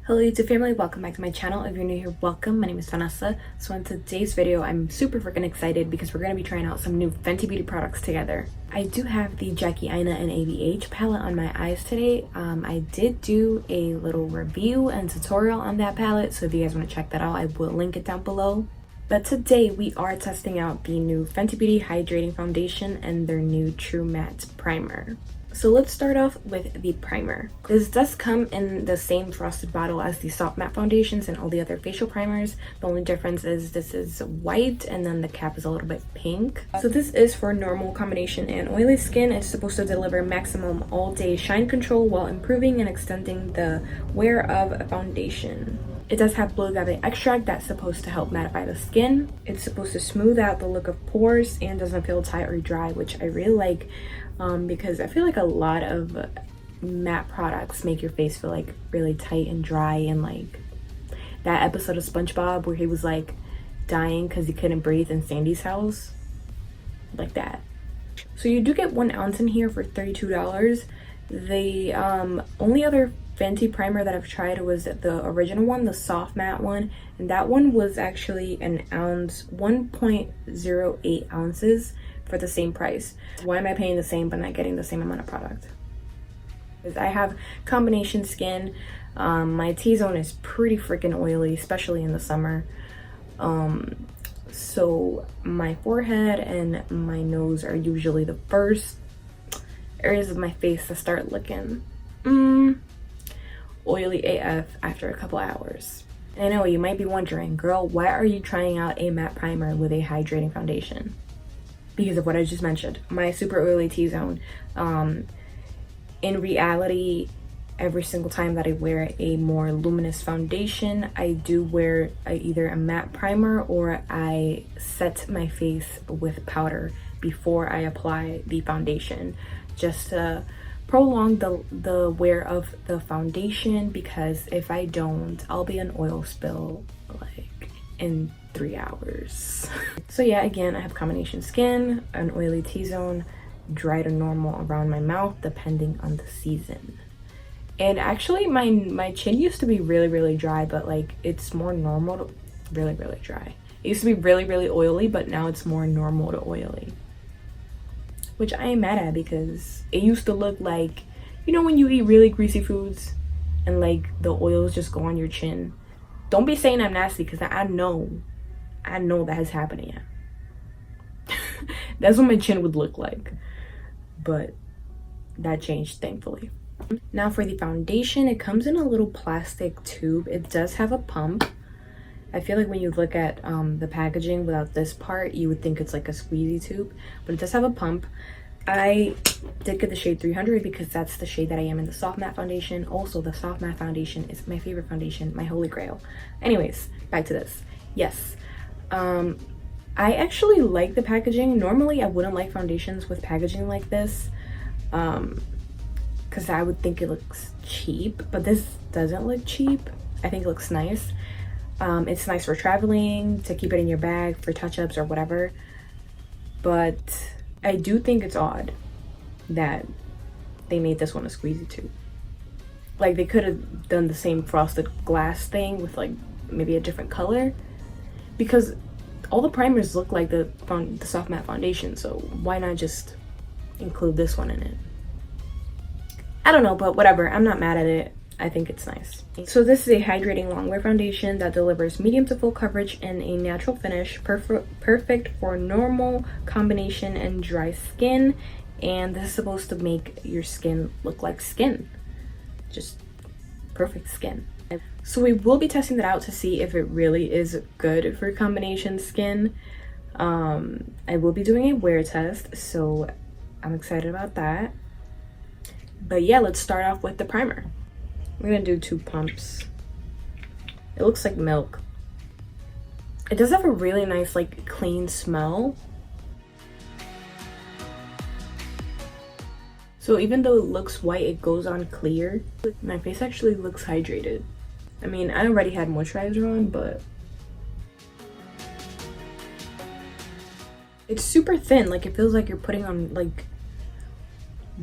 Hello YouTube family, welcome back to my channel. If you're new here, welcome. My name is Vanessa. So in today's video, I'm super freaking excited because we're going to be trying out some new Fenty Beauty products together. I do have the Jackie Aina and ABH palette on my eyes today. I did do a little review and tutorial on that palette, so if you guys want to check that out, I will link it down below. But today we are testing out the new Fenty Beauty Hydrating Foundation and their new True Matte Primer. So let's start off with the primer. This does come in the same frosted bottle as the soft matte foundations and all the other facial primers. The only difference is this is white and then the cap is a little bit pink. So this is for normal, combination, and oily skin. It's supposed to deliver maximum all-day shine control while improving and extending the wear of a foundation. It does have blue agave extract that's supposed to help mattify the skin. It's supposed to smooth out the look of pores and doesn't feel tight or dry, which I really like. Because I feel like a lot of matte products make your face feel like really tight and dry, and like that episode of SpongeBob where he was like dying because he couldn't breathe in Sandy's house, like that. So you do get 1 ounce in here for $32. The only other Fenty primer that I've tried was the original one, the soft matte one, and that one was actually an ounce, 1.08 ounces for the same price. Why am I paying the same but not getting the same amount of product? Because I have combination skin. My T-zone is pretty freaking oily, especially in the summer. So my forehead and my nose are usually the first areas of my face to start looking oily AF after a couple hours. And I know you might be wondering, girl, why are you trying out a matte primer with a hydrating foundation? Because of what I just mentioned, my super oily T-zone. In reality, every single time that I wear a more luminous foundation, I do wear either a matte primer or I set my face with powder before I apply the foundation, just to prolong the wear of the foundation, because if I don't, I'll be an oil spill like in 3 hours. So yeah, again, I have combination skin, an oily T-zone, dry to normal around my mouth depending on the season. And actually my chin used to be really dry, but like it's more normal to really dry. It used to be really oily, but now it's more normal to oily, which I am mad at, because it used to look like, you know, when you eat really greasy foods and like the oils just go on your chin. Don't be saying I'm nasty, because I know that has happened. Yeah. That's what my chin would look like, but that changed, thankfully. Now for the foundation, it comes in a little plastic tube. It does have a pump. I feel like when you look at the packaging without this part, you would think it's like a squeezy tube, but it does have a pump. I did get the shade 300 because that's the shade that I am in the soft matte foundation. Also, the soft matte foundation is my favorite foundation, my holy grail. Anyways, back to this. Yes, I actually like the packaging. Normally, I wouldn't like foundations with packaging like this, because I would think it looks cheap, but this doesn't look cheap. I think it looks nice. It's nice for traveling, to keep it in your bag for touch-ups or whatever, but I do think it's odd that they made this one a squeezy tube. Like, they could have done the same frosted glass thing with like maybe a different color, because all the primers look like the soft matte foundation, so why not just include this one in it? I don't know, but whatever, I'm not mad at it. I think it's nice. So this is a hydrating longwear foundation that delivers medium to full coverage and a natural finish, perfect for normal, combination, and dry skin. And this is supposed to make your skin look like skin, just perfect skin. So we will be testing that out to see if it really is good for combination skin. I will be doing a wear test, so I'm excited about that. But yeah, let's start off with the primer. We're gonna do 2 pumps. It looks like milk. It does have a really nice, like, clean smell. So even though it looks white, it goes on clear. My face actually looks hydrated. I mean, I already had moisturizer on, but it's super thin. Like, it feels like you're putting on like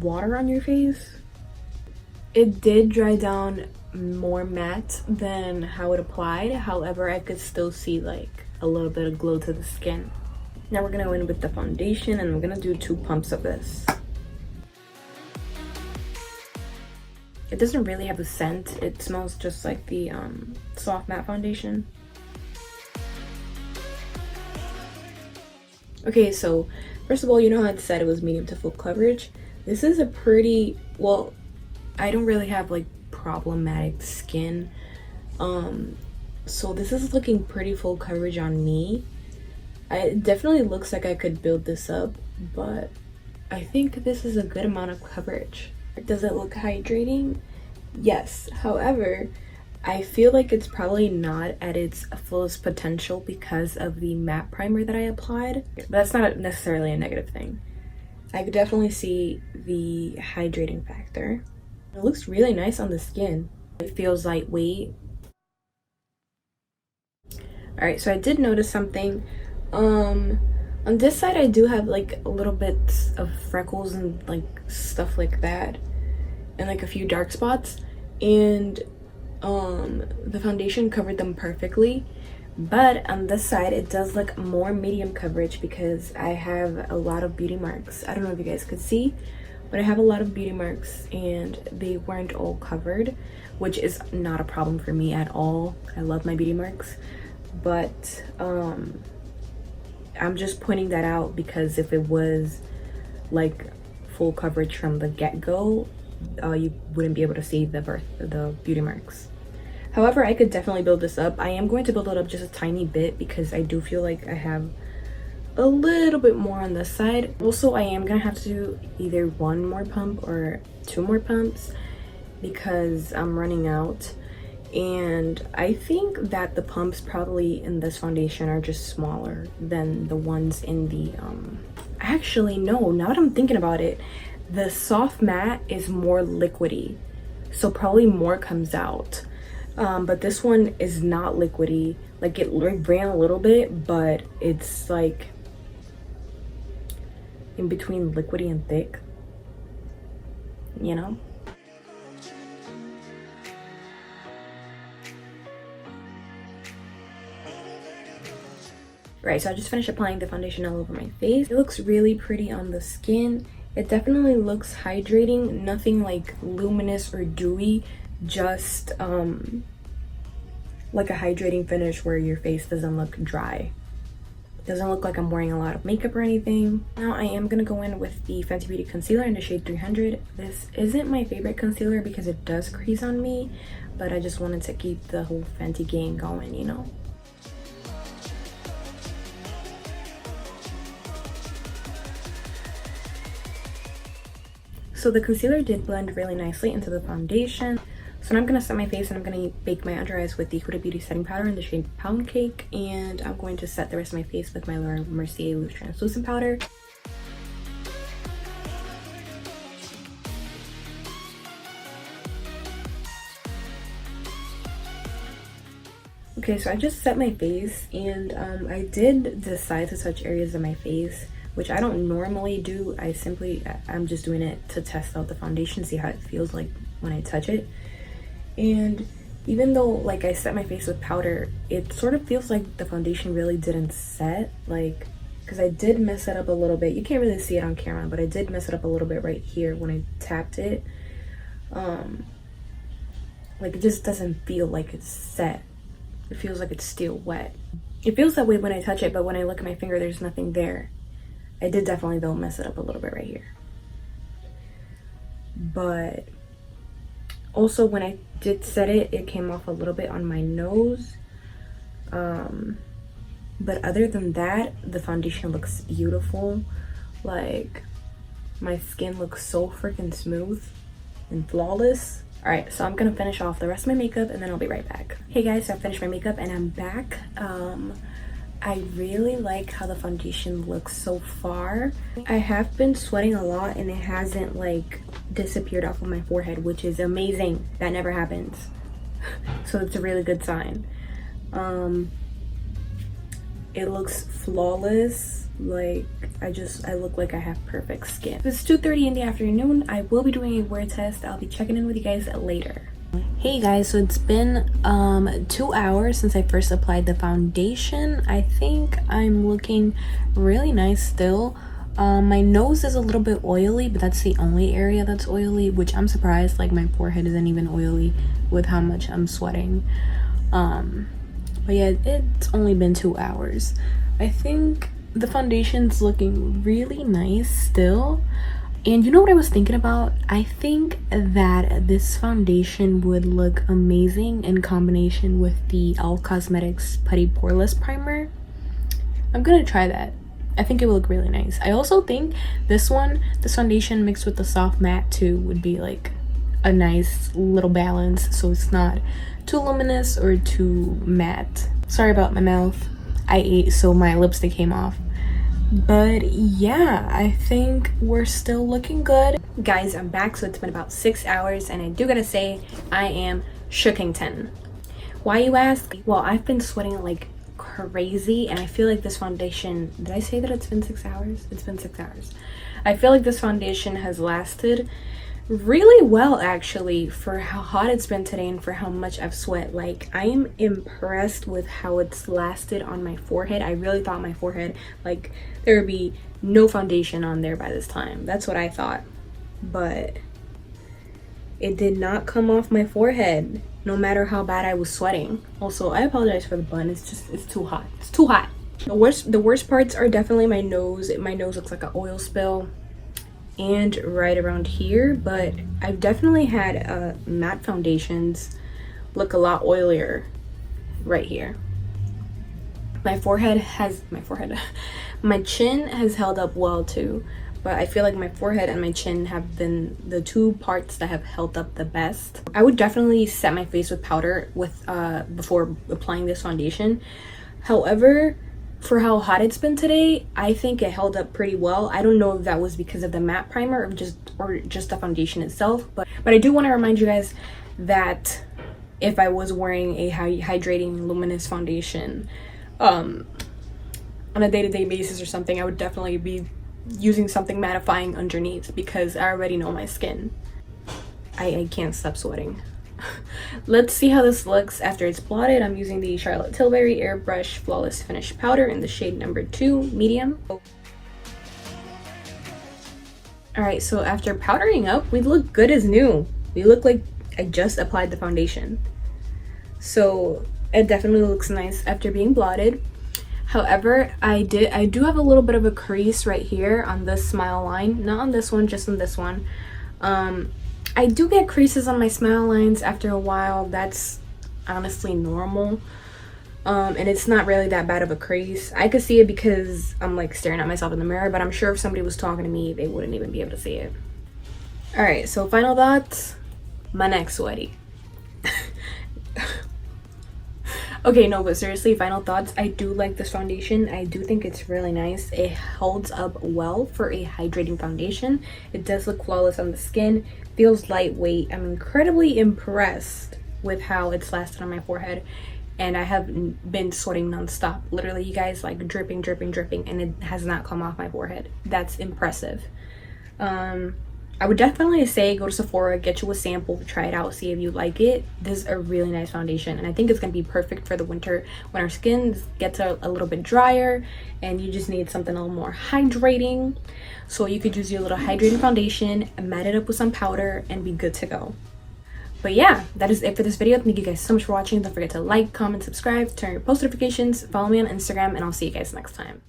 water on your face. It did dry down more matte than how it applied. However, I could still see like a little bit of glow to the skin. Now we're gonna go in with the foundation, and we're gonna do 2 pumps of this. It doesn't really have a scent. It smells just like the soft matte foundation. Okay, so first of all, you know how I said it was medium to full coverage? This is a pretty, well, I don't really have like problematic skin. So this is looking pretty full coverage on me. It definitely looks like I could build this up, but I think this is a good amount of coverage. Does it look hydrating? Yes. However, I feel like it's probably not at its fullest potential because of the matte primer that I applied. But that's not necessarily a negative thing. I could definitely see the hydrating factor. It looks really nice on the skin. It feels lightweight. Alright, so I did notice something. On this side I do have like a little bit of freckles and like stuff like that, and like a few dark spots, and the foundation covered them perfectly. But on this side it does look more medium coverage because I have a lot of beauty marks. I don't know if you guys could see, but I have a lot of beauty marks and they weren't all covered, which is not a problem for me at all. I love my beauty marks, but I'm just pointing that out because if it was like full coverage from the get-go, you wouldn't be able to see the beauty marks. However, I could definitely build this up. I am going to build it up just a tiny bit because I do feel like I have a little bit more on this side. Also, I am gonna have to do either 1 more pump or 2 more pumps because I'm running out. And I think that the pumps probably in this foundation are just smaller than the ones in the actually no, now that I'm thinking about it, the soft matte is more liquidy, so probably more comes out. But this one is not liquidy. Like it ran a little bit, but it's like in between liquidy and thick, you know? Right, so I just finished applying the foundation all over my face. It looks really pretty on the skin. It definitely looks hydrating, nothing like luminous or dewy, just like a hydrating finish where your face doesn't look dry. It doesn't look like I'm wearing a lot of makeup or anything. Now I am gonna go in with the Fenty Beauty Concealer in the shade 300. This isn't my favorite concealer because it does crease on me, but I just wanted to keep the whole Fenty gang going, you know? So the concealer did blend really nicely into the foundation. So now I'm going to set my face and I'm going to bake my under eyes with the Huda Beauty setting powder in the shade Pound Cake. And I'm going to set the rest of my face with my Laura Mercier loose translucent powder. Okay, so I just set my face, and I did decide to touch areas of my face, which I don't normally do. I'm just doing it to test out the foundation, see how it feels like when I touch it. And even though like I set my face with powder, it sort of feels like the foundation really didn't set, like, because I did mess it up a little bit. You can't really see it on camera, but I did mess it up a little bit right here when I tapped it. Like it just doesn't feel like it's set. It feels like it's still wet. It feels that way when I touch it, but when I look at my finger, there's nothing there. I did definitely though mess it up a little bit right here. But also when I did set it, it came off a little bit on my nose. But other than that, the foundation looks beautiful. Like my skin looks so freaking smooth and flawless. All right, so I'm gonna finish off the rest of my makeup and then I'll be right back. Hey guys, so I finished my makeup and I'm back. I really like how the foundation looks so far. I have been sweating a lot and it hasn't like disappeared off of my forehead, which is amazing. That never happens. So it's a really good sign. It looks flawless. Like, I look like I have perfect skin. It's 2:30 in the afternoon. I will be doing a wear test. I'll be checking in with you guys later. Hey guys, so it's been 2 hours since I first applied the foundation. I think I'm looking really nice still. My nose is a little bit oily, but that's the only area that's oily, which I'm surprised. Like, my forehead isn't even oily with how much I'm sweating. But yeah, it's only been 2 hours. I think the foundation's looking really nice still. And you know what I was thinking about? I think that this foundation would look amazing in combination with the e.l.f. Cosmetics Putty Poreless Primer. I'm gonna try that. I think it will look really nice. I also think this foundation mixed with the soft matte too would be like a nice little balance, so it's not too luminous or too matte. Sorry about my mouth. I ate, so my lipstick came off. But yeah, I think we're still looking good. Guys, I'm back. So it's been about 6 hours, and I do gotta say, I am shookington. Why, you ask? Well, I've been sweating like crazy, and I feel like this foundation, did I say that it's been 6 hours? It's been 6 hours. I feel like this foundation has lasted really well, actually, for how hot it's been today and for how much I've sweat. Like, I am impressed with how it's lasted on my forehead. I really thought my forehead, like, there would be no foundation on there by this time. That's what I thought, but it did not come off my forehead, no matter how bad I was sweating. Also, I apologize for the bun. It's too hot. It's too hot. The worst parts are definitely my nose. My nose looks like an oil spill, and right around here. But I've definitely had matte foundations look a lot oilier right here. My chin has held up well too, but I feel like my forehead and my chin have been the two parts that have held up the best. I would definitely set my face with powder before applying this foundation. However, for how hot it's been today, I think it held up pretty well. I don't know if that was because of the matte primer or just the foundation itself, but I do want to remind you guys that if I was wearing a hydrating luminous foundation on a day-to-day basis or something, I would definitely be using something mattifying underneath, because I already know my skin. I can't stop sweating. Let's see how this looks after it's blotted. I'm using the Charlotte Tilbury Airbrush Flawless Finish Powder in the shade number 2, medium. Alright, so after powdering up, we look good as new. We look like I just applied the foundation. So it definitely looks nice after being blotted. However, I do have a little bit of a crease right here on this smile line. Not on this one, just on this one. I do get creases on my smile lines after a while. That's honestly normal. And it's not really that bad of a crease. I could see it because I'm like staring at myself in the mirror, but I'm sure if somebody was talking to me, they wouldn't even be able to see it. Alright, so final thoughts. My neck's sweaty. Okay, no, but seriously, final thoughts. I do like this foundation. I do think it's really nice. It holds up well for a hydrating foundation. It does look flawless on the skin. Feels lightweight. I'm incredibly impressed with how it's lasted on my forehead. And I have been sweating nonstop. Literally, you guys, like dripping, dripping, dripping. And it has not come off my forehead. That's impressive. I would definitely say go to Sephora, get you a sample, try it out, see if you like it. This is a really nice foundation, and I think it's going to be perfect for the winter when our skin gets a little bit drier and you just need something a little more hydrating. So you could use your little hydrating foundation, matte it up with some powder, and be good to go. But yeah, that is it for this video. Thank you guys so much for watching. Don't forget to like, comment, subscribe, turn on your post notifications, follow me on Instagram, and I'll see you guys next time.